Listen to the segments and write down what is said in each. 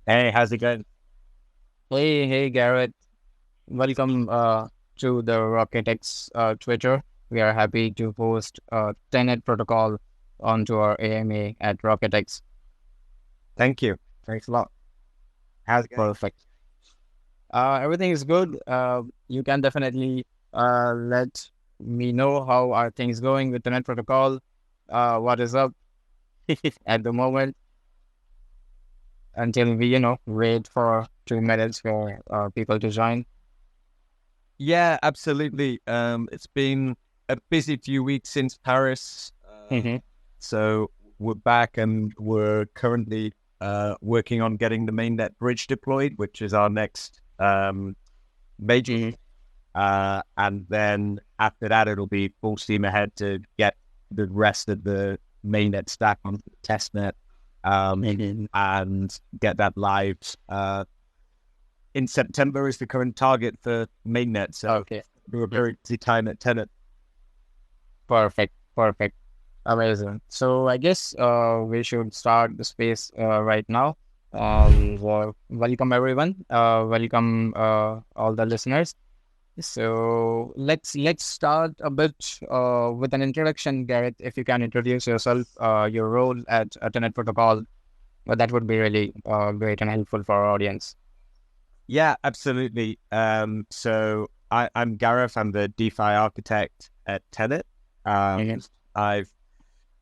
Hey, how's it going? Hey, Garrett. Welcome to the RocketX Twitter. We are happy to host Tenet protocol onto our AMA at RocketX. Thank you. Thanks a lot. How's it going? Perfect. Everything is good. You can definitely let me know how are things going with Tenet protocol. What is up at the moment until we, wait for 2 minutes for people to join. Yeah, absolutely. It's been a busy few weeks since Paris. Mm-hmm. So we're back and we're currently working on getting the mainnet bridge deployed, which is our next major. Mm-hmm. And then after that, it'll be full steam ahead to get the rest of the mainnet stack onto the testnet Mm-hmm. and get that live. In September is the current target for mainnet. So Okay. we were very busy time at Tenet. Perfect. Perfect. Amazing. So I guess we should start the space right now. Welcome everyone. Welcome all the listeners. So let's start a bit with an introduction, Garrett. If you can introduce yourself, your role at Tenet Protocol, well, that would be really great and helpful for our audience. Yeah, absolutely. I'm Gareth. I'm the DeFi architect at Tenet. Mhm. I've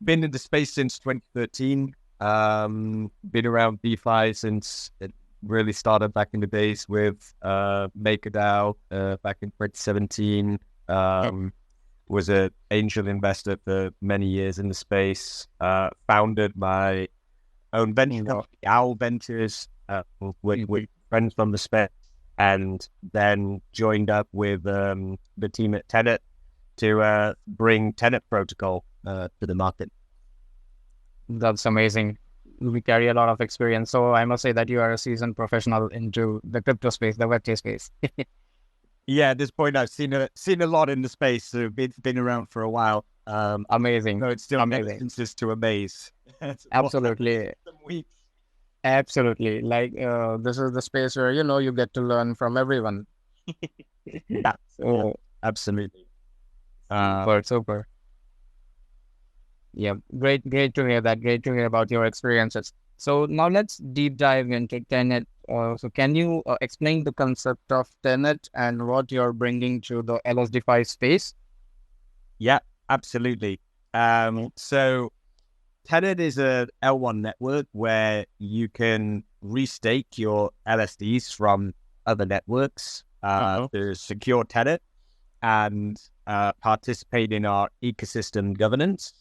been in the space since 2013. Been around DeFi since it really started back in the days with MakerDAO back in 2017. Um, was an angel investor for many years in the space. Founded my own venture Mhm. company, Owl Ventures, with Mhm. friends from the space, and then joined up with the team at Tenet to bring Tenet protocol to the market. That's amazing. We carry a lot of experience. So I must say that you are a seasoned professional into the crypto space, the Web2 space. Yeah, at this point, I've seen a lot in the space. So it's been around for a while. Amazing. So it still never Amazing. ceases to amaze. What happens Absolutely. in some weeks? Absolutely. Like this is the space where, you get to learn from everyone. Yeah, yeah, So absolutely. super, super. Yeah. Great to hear that. Great to hear about your experiences. So now let's deep dive into Tenet. So can you explain the concept of Tenet and what you're bringing to the LSDFi space? Yeah, absolutely. So Tenet is a L1 network where you can restake your LSDs from other networks Uh-huh. to secure Tenet and participate in our ecosystem governance.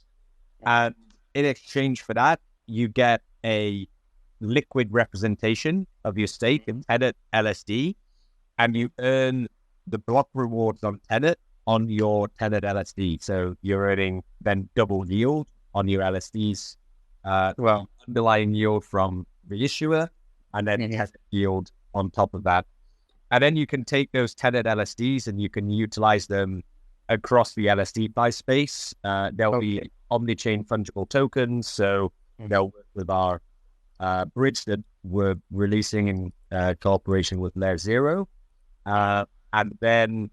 And in exchange for that, you get a liquid representation of your stake in Tenet LSD, and you earn the block rewards on Tenet on your Tenet LSD. So you're earning then double yield on your LSDs, the Well, underlying yield from the issuer, and then mhm. Tenet yield on top of that. And then you can take those Tenet LSDs and you can utilize them across the LSD buy space. There'll Okay. be omni-chain fungible tokens. So Mhm. they'll work with our bridge that we're releasing in cooperation with Layer Zero. And then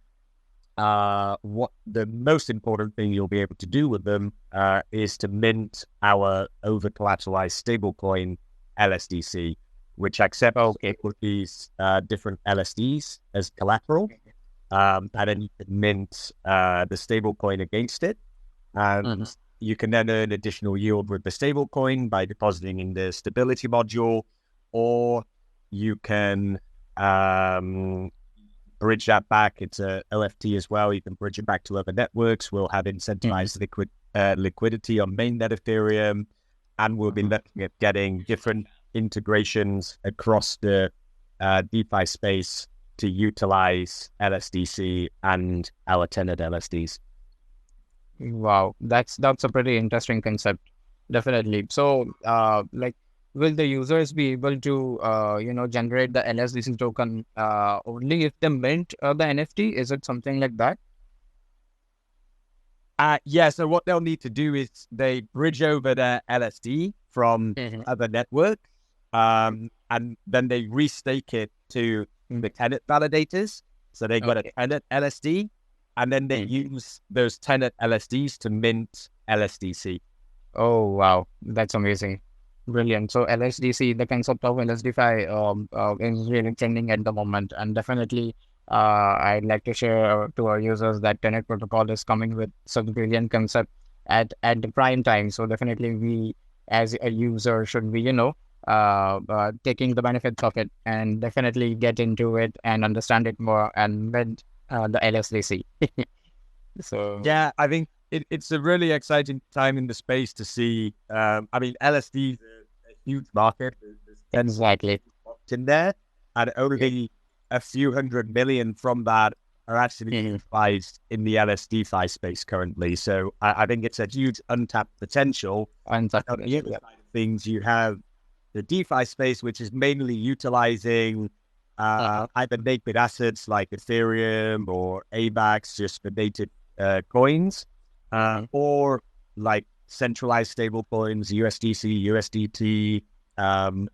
what the most important thing you'll be able to do with them is to mint our over collateralized stablecoin LSDC, which accepts Okay. all of these different LSDs as collateral. And then you can mint the stablecoin against it. Mhm. And you can then earn additional yield with the stablecoin by depositing in the stability module, or you can bridge that back. It's a OFT as well. You can bridge it back to other networks. We'll have Mhm. incentivized liquidity on mainnet Ethereum, and we'll be Mhm. looking at getting different integrations across the DeFi space to utilize LSDC and our Tenet LSDs. Wow, that's a pretty interesting concept, definitely. So, like, will the users be able to, generate the LSDC token only if they mint the NFT? Is it something like that? Yeah, so what they'll need to do is they bridge over their LSD from Mhm. other networks, and then they restake it to the Tenet validators. So they got a Tenet LSD, and then they use those Tenet LSDs to mint LSDC. Oh, wow. That's amazing. Brilliant. So LSDC, the concept of LSDFi is really trending at the moment. And definitely, I'd like to share to our users that Tenet protocol is coming with such brilliant concept at the prime time. So definitely we, as a user, should be, taking the benefits of it and definitely get into it and understand it more and with the LSDC. So, Yeah, I think it's a really exciting time in the space to see. I mean, LSD is a huge market. There's exactly. in there, and only a few hundred million from that are actually utilized in the LSD space currently. So I think it's a huge untapped potential. And on the other side of things, you have the DeFi space, which is mainly utilizing either naked assets like Ethereum or AVAX just for native coins, or like centralized stable coins, USDC, USDT,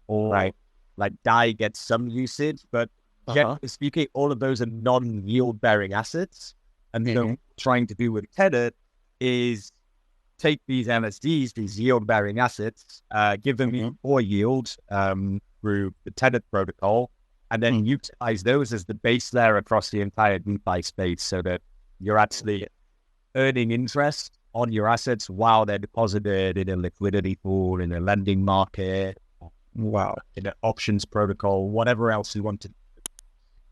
or like DAI gets some usage, but generally speaking, all of those are non-yield bearing assets. And so trying to do with Tenet is take these LSDs, these yield bearing assets, give them more yield through the Tenet protocol, and then utilize those as the base layer across the entire DeFi space so that you're actually earning interest on your assets while they're deposited in a liquidity pool, in a lending market, in an options protocol, whatever else you want to.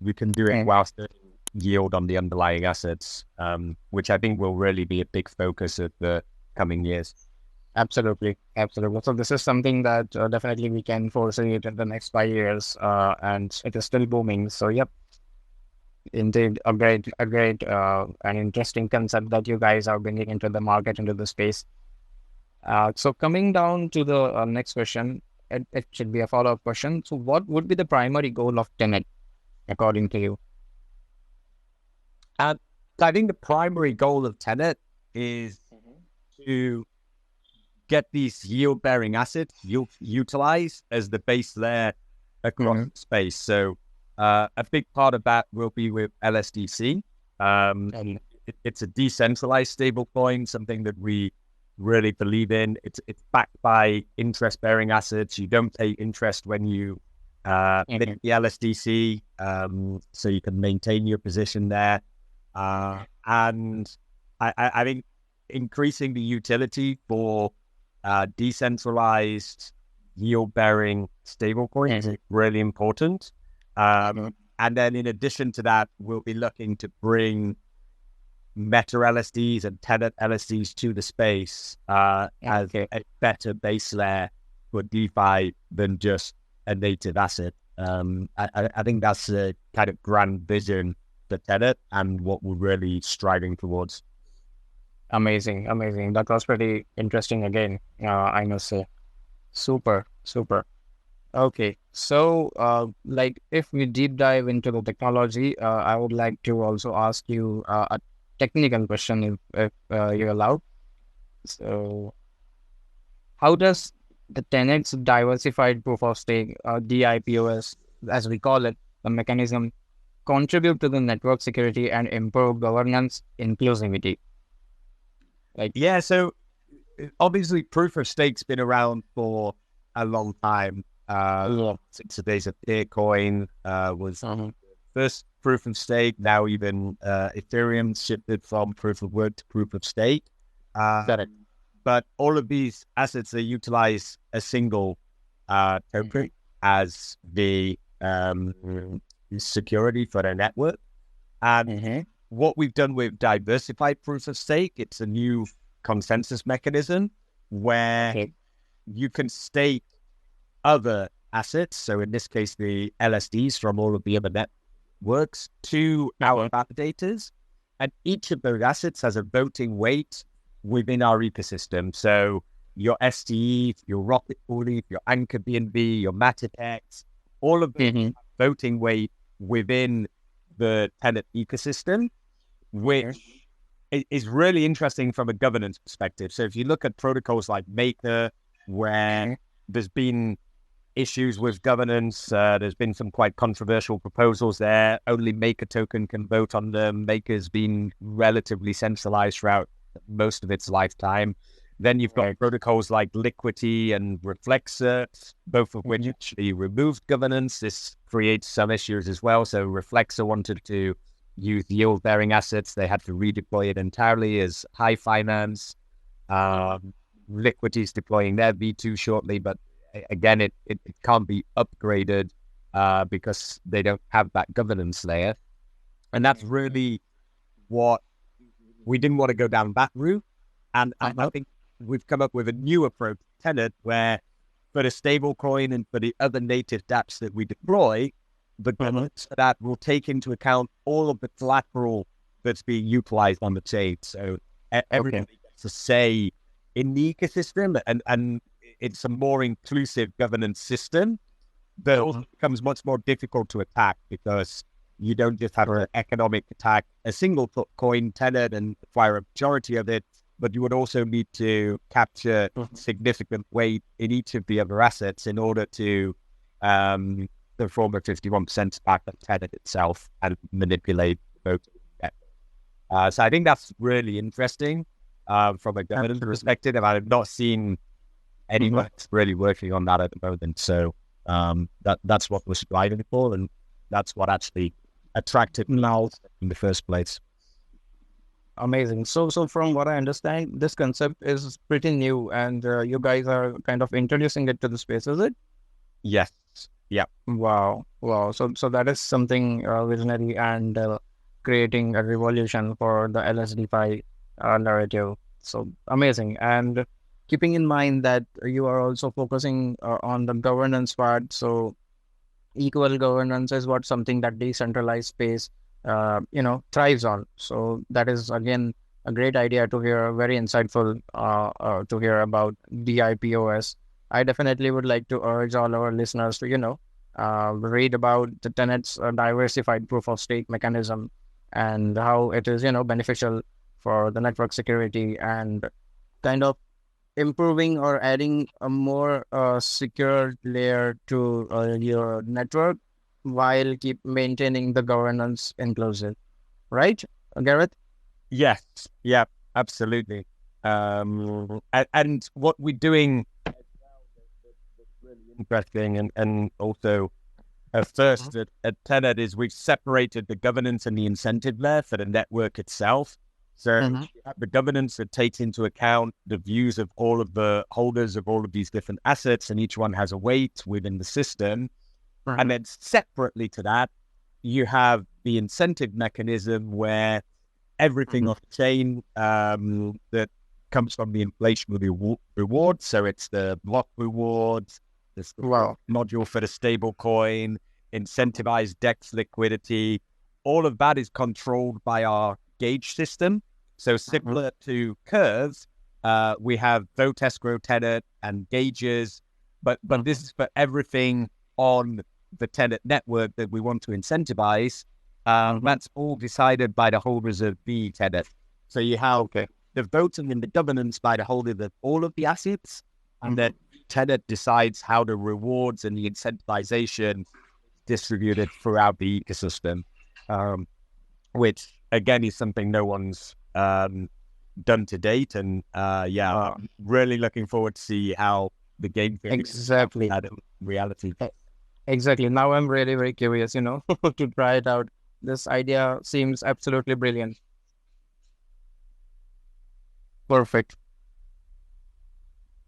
We can do it whilst earning yield on the underlying assets, which I think will really be a big focus of the coming years. Absolutely. So this is something that definitely we can foresee it in the next 5 years, and it is still booming. So, yep. Indeed, a great and interesting concept that you guys are bringing into the market, into the space. So coming down to the next question, it should be a follow-up question. So what would be the primary goal of Tenet, according to you? I think the primary goal of Tenet is to get these yield-bearing assets utilized as the base layer across the space. So a big part of that will be with LSDC. It's a decentralized stablecoin, something that we really believe in. It's backed by interest-bearing assets. You don't pay interest when you mint the LSDC, so you can maintain your position there. And I think increasing the utility for decentralized yield-bearing stablecoins is really important. And then in addition to that, we'll be looking to bring Meta LSDs and Tenet LSDs to the space as a better base layer for DeFi than just a native asset. I think that's a kind of grand vision for Tenet and what we're really striving towards. Amazing. That was pretty interesting again, I must say. Super. Okay, so like if we deep dive into the technology, I would like to also ask you a technical question if you're allowed. So how does the Tenet's diversified proof of stake, DIPOS, as we call it, the mechanism, contribute to the network security and improve governance inclusivity? So obviously proof of stake's been around for a long time. Since the days of Bitcoin was the first proof of stake. Now even Ethereum shifted from proof of work to proof of stake. But all of these assets, they utilize a single token as the security for their network. And what we've done with diversified proof of stake, it's a new consensus mechanism where you can stake other assets, so in this case the LSDs from all of the other networks, to our validators, and each of those assets has a voting weight within our ecosystem. So your STE, your RocketX, your 𝐭𝐫𝐚𝐝, your MetaX, all of them voting weight within the Tenet ecosystem, which is really interesting from a governance perspective. So if you look at protocols like Maker, where there's been issues with governance. There's been some quite controversial proposals there. Only Maker token can vote on them. Maker's been relatively centralized throughout most of its lifetime. Then you've got protocols like Liquidity and Reflexer, both of which actually removed governance. This creates some issues as well. So Reflexer wanted to use yield-bearing assets. They had to redeploy it entirely as high finance. Liquidity is deploying their V2 shortly, but again, it can't be upgraded because they don't have that governance layer. And that's really what we didn't want to go down that route. And I think we've come up with a new approach, Tenet, where for the stablecoin and for the other native dApps that we deploy, the governance for that will take into account all of the collateral that's being utilized on the chain. So everybody gets a say in the ecosystem, and it's a more inclusive governance system that also becomes much more difficult to attack because you don't just have an economic attack a single coin, Tenet, and acquire a majority of it, but you would also need to capture significant weight in each of the other assets in order to perform a 51% SPAC of Tenet itself and manipulate both. So I think that's really interesting from a governance perspective, and I've not seen anyone really working on that at the moment. So that's what we're striving for, and that's what actually attracted now in the first place. Amazing. So from what I understand, this concept is pretty new, and you guys are kind of introducing it to the space, is it? Yes. Yeah. Wow. So that is something visionary and creating a revolution for the LSD narrative. So amazing. And keeping in mind that you are also focusing on the governance part, so equal governance is what something that decentralized space thrives on. So that is again a great idea to hear, very insightful to hear about DIPOS. I definitely would like to urge all our listeners to read about the Tenet's diversified proof of stake mechanism and how it is beneficial for the network security and kind of improving or adding a more secure layer to your network while keep maintaining the governance inclusive, right, Gareth? Yes, yeah, absolutely. And what we're doing that's really interesting and also first at Tenet is we've separated the governance and the incentive layer for the network itself. So you have the governance that takes into account the views of all of the holders of all of these different assets, and each one has a weight within the system. And then separately to that, you have the incentive mechanism where everything on the chain that comes from the inflation reward. So it's the block rewards, the module for the stable coin, incentivized DEX liquidity. All of that is controlled by our gauge system. So similar to 𝐭𝐫𝐚𝐽, we have vote escrow, Tenet, and gauges, but this is for everything on the Tenet network that we want to incentivize. That's all decided by the holders of the Tenet. So you have the voting and the governance by the holders of all of the assets, and then Tenet decides how the rewards and the incentivization distributed throughout the ecosystem, which again is something no one's done to date. And really looking forward to see how the game exactly reality. Exactly. Now I'm really very curious, to try it out. This idea seems absolutely brilliant. Perfect.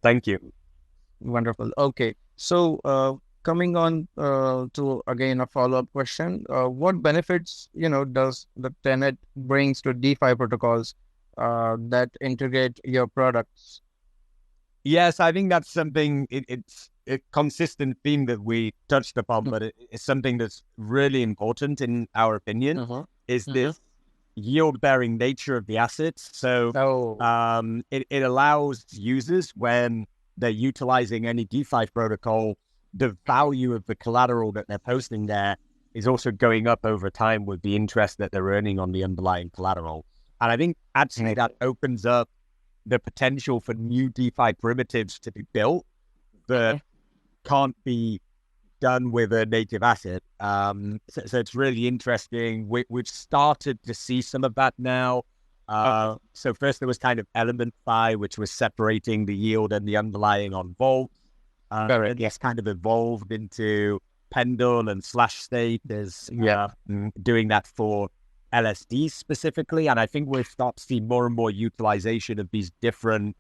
Thank you. Wonderful. Okay. So coming on to again a follow-up question, what benefits does the Tenet brings to DeFi protocols that integrate your products? Yes, I think that's something. It's a consistent theme that we touched upon, but it's something that's really important in our opinion. Is this yield-bearing nature of the assets? So it allows users, when they're utilizing any DeFi protocol, the value of the collateral that they're posting there is also going up over time with the interest that they're earning on the underlying collateral. And I think actually that opens up the potential for new DeFi primitives to be built that can't be done with a native asset. So it's really interesting. We've started to see some of that now. So first there was kind of element phi, which was separating the yield and the underlying on Vault. And it's kind of evolved into Pendle and Slash State. There's doing that for LSDs specifically. And I think we'll start to see more and more utilization of these different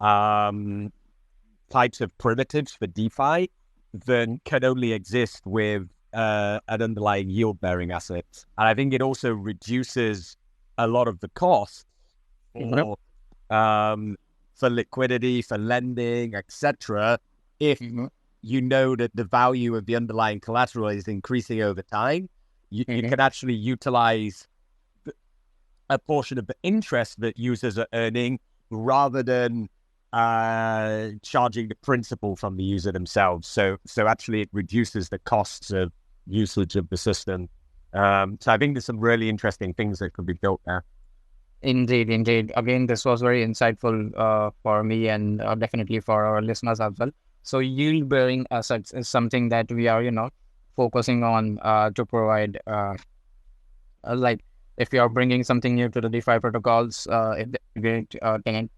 types of primitives for DeFi that can only exist with an underlying yield-bearing asset. And I think it also reduces a lot of the costs for liquidity, for lending, etc. If you know that the value of the underlying collateral is increasing over time, you can actually utilize a portion of the interest that users are earning rather than charging the principal from the user themselves. So actually it reduces the costs of usage of the system. So I think there's some really interesting things that could be built there. Indeed. Again, this was very insightful for me and definitely for our listeners as well. So yield-bearing assets is something that we are, focusing on to provide, like if you are bringing something new to the DeFi protocols, if they Tenet,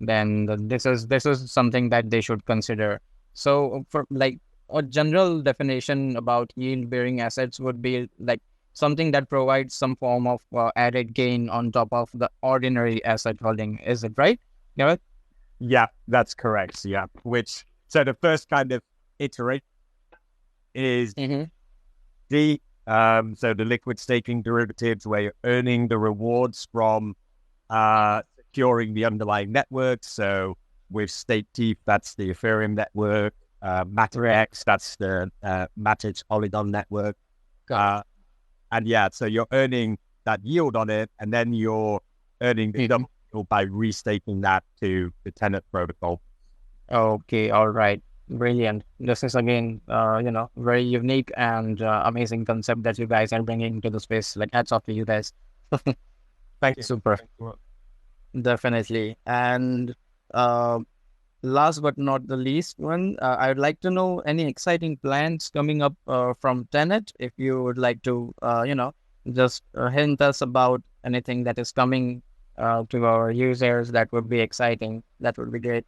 then this is something that they should consider. So for like a general definition about yield-bearing assets would be like something that provides some form of added gain on top of the ordinary asset holding. Is it right? Yeah. Yeah, that's correct. Yeah. So the first kind of iteration is so the liquid staking derivatives where you're earning the rewards from securing the underlying network. So with Stake Teeth, that's the Ethereum network. MatrixX, that's the Matrix Polygon network. And yeah, so you're earning that yield on it, and then you're earning the double yield by restaking that to the Tenet protocol. Okay, all right. Brilliant. This is again, very unique and amazing concept that you guys are bringing to the space. Like, hats off to you guys. Thank you. Super. Definitely. And last but not the least one, I would like to know any exciting plans coming up from Tenet. If you would like to, just hint us about anything that is coming to our users, that would be exciting. That would be great.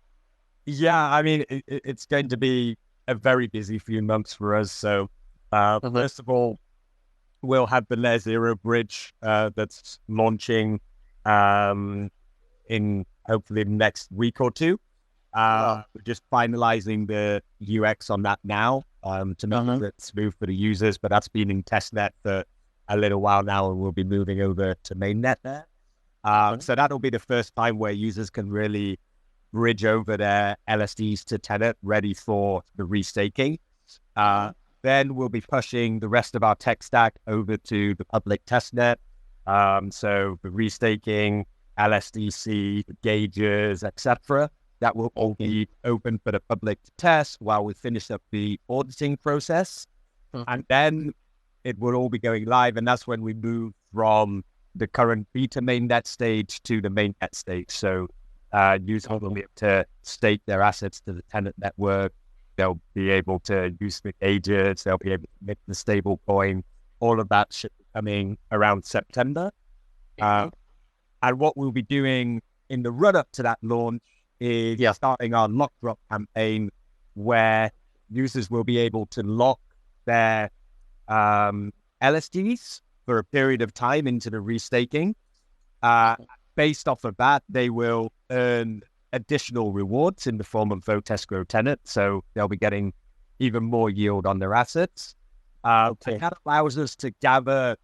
Yeah, I mean, it's going to be a very busy few months for us. So first of all, we'll have the Layer 0 bridge that's launching in hopefully the next week or two. We're just finalizing the UX on that now to make it smooth for the users, but that's been in testnet for a little while now, and we'll be moving over to mainnet there. So that'll be the first time where users can really bridge over their LSDs to Tenet, ready for the restaking. Then we'll be pushing the rest of our tech stack over to the public testnet. So the restaking, LSDC, gauges, etc. That will all be open for the public to test while we finish up the auditing process. And then it will all be going live. And that's when we move from the current beta mainnet stage to the mainnet stage. So users will be able to stake their assets to the Tenet network. They'll be able to use the gauges. They'll be able to make the stablecoin. All of that should be coming around September. And what we'll be doing in the run-up to that launch is starting our lock drop campaign, where users will be able to lock their LSDs for a period of time into the restaking. Based off of that, they will earn additional rewards in the form of vote escrow Tenet. So they'll be getting even more yield on their assets. And that allows us to gather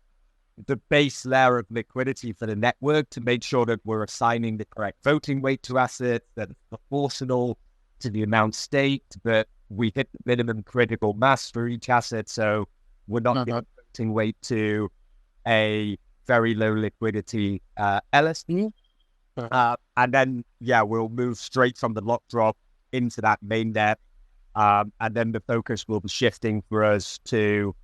the base layer of liquidity for the network to make sure that we're assigning the correct voting weight to assets, that it's proportional to the amount staked, that we hit the minimum critical mass for each asset. So we're not giving voting weight to a very low liquidity LSD. And then, we'll move straight from the lock drop into that mainnet. And then the focus will be shifting for us to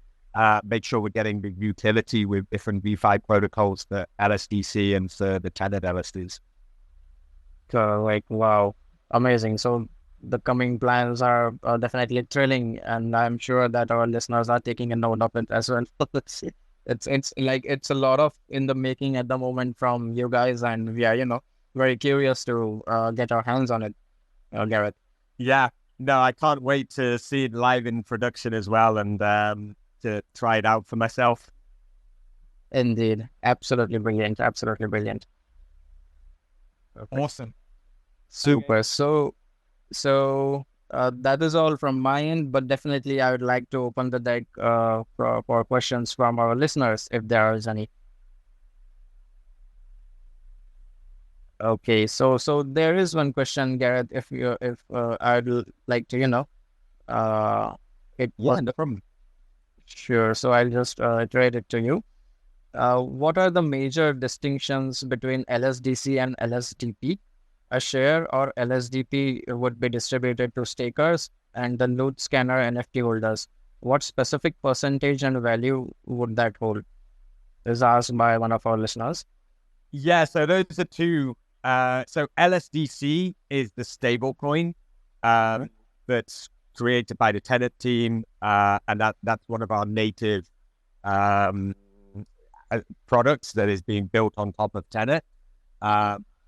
make sure we're getting the utility with different DeFi protocols for LSDC and for the Tenet LSDs. Wow, amazing. So the coming plans are definitely thrilling, and I'm sure that our listeners are taking a note of it as well. It's like it's a lot of in the making at the moment from you guys, and we are very curious to get our hands on it, Gareth. Yeah, no, I can't wait to see it live in production as well, and to try it out for myself. Indeed, absolutely brilliant, absolutely brilliant. Perfect. Awesome. Super. So that is all from my end, but definitely I would like to open the deck for questions from our listeners if there is any. Okay, so there is one question, Gareth. If I'd like to, it Yeah, was no problem. sure. So I'll just iterate it to you. What are the major distinctions between LSDC and LSDP? A share or LSDP would be distributed to stakers and the loot scanner NFT holders. What specific percentage and value would that hold? Is asked by one of our listeners. Yeah, so those are two. So LSDC is the stablecoin that's created by the Tenet team, and that's one of our native products that is being built on top of Tenet,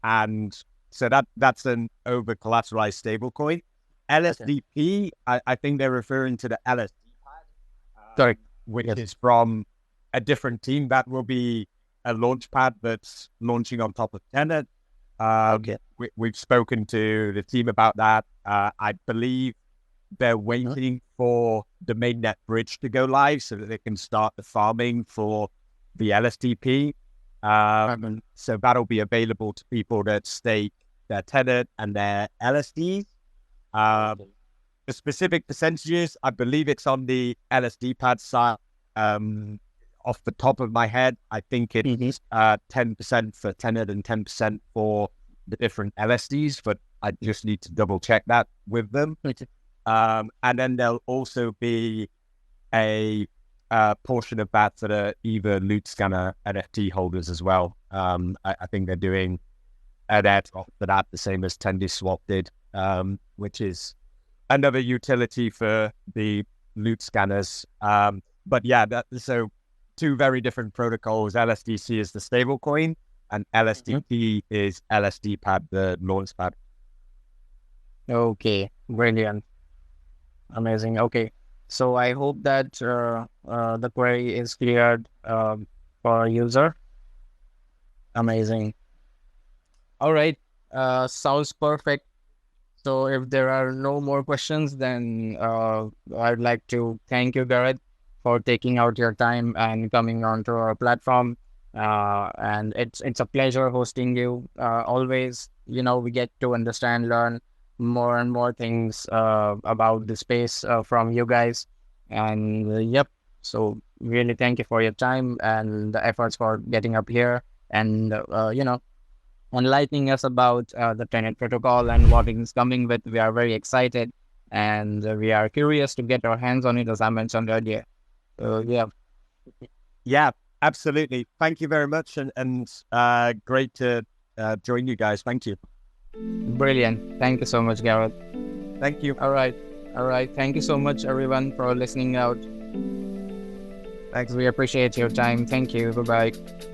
and so that's an over collateralized stablecoin. LSDP, I think they're referring to the LSD pad, Sorry, which yes. is from a different team. That will be a launch pad that's launching on top of Tenet. Okay. We've spoken to the team about that. I believe they're waiting for the Mainnet bridge to go live so that they can start the farming for the LSDP. So that'll be available to people that stake their Tenet and their LSDs. The specific percentages, I believe it's on the LSD pad side. Off the top of my head, I think it's 10% for Tenet and 10% for the different LSDs, but I just need to double check that with them. And then there'll also be a portion of that that are either loot scanner NFT holders as well. I think they're doing an airdrop for that, the same as TendySwap did, which is another utility for the loot scanners. But yeah, so two very different protocols. LSDC is the stablecoin, and LSDP is LSD pad, the launch pad. Okay, brilliant. Amazing. Okay. So I hope that the query is cleared for our user. Amazing. All right. Sounds perfect. So if there are no more questions, then I'd like to thank you, Gareth, for taking out your time and coming onto our platform. And it's a pleasure hosting you. Always, we get to understand, learn more and more things about the space from you guys. And yep, so really thank you for your time and the efforts for getting up here and enlightening us about the Tenet protocol and what is coming with. We are very excited and we are curious to get our hands on it, as I mentioned earlier. Yeah, absolutely. Thank you very much, and great to join you guys. Thank you. Brilliant. Thank you so much, Gareth. Thank you. All right. Thank you so much, everyone, for listening out. Thanks. We appreciate your time. Thank you. Bye-bye.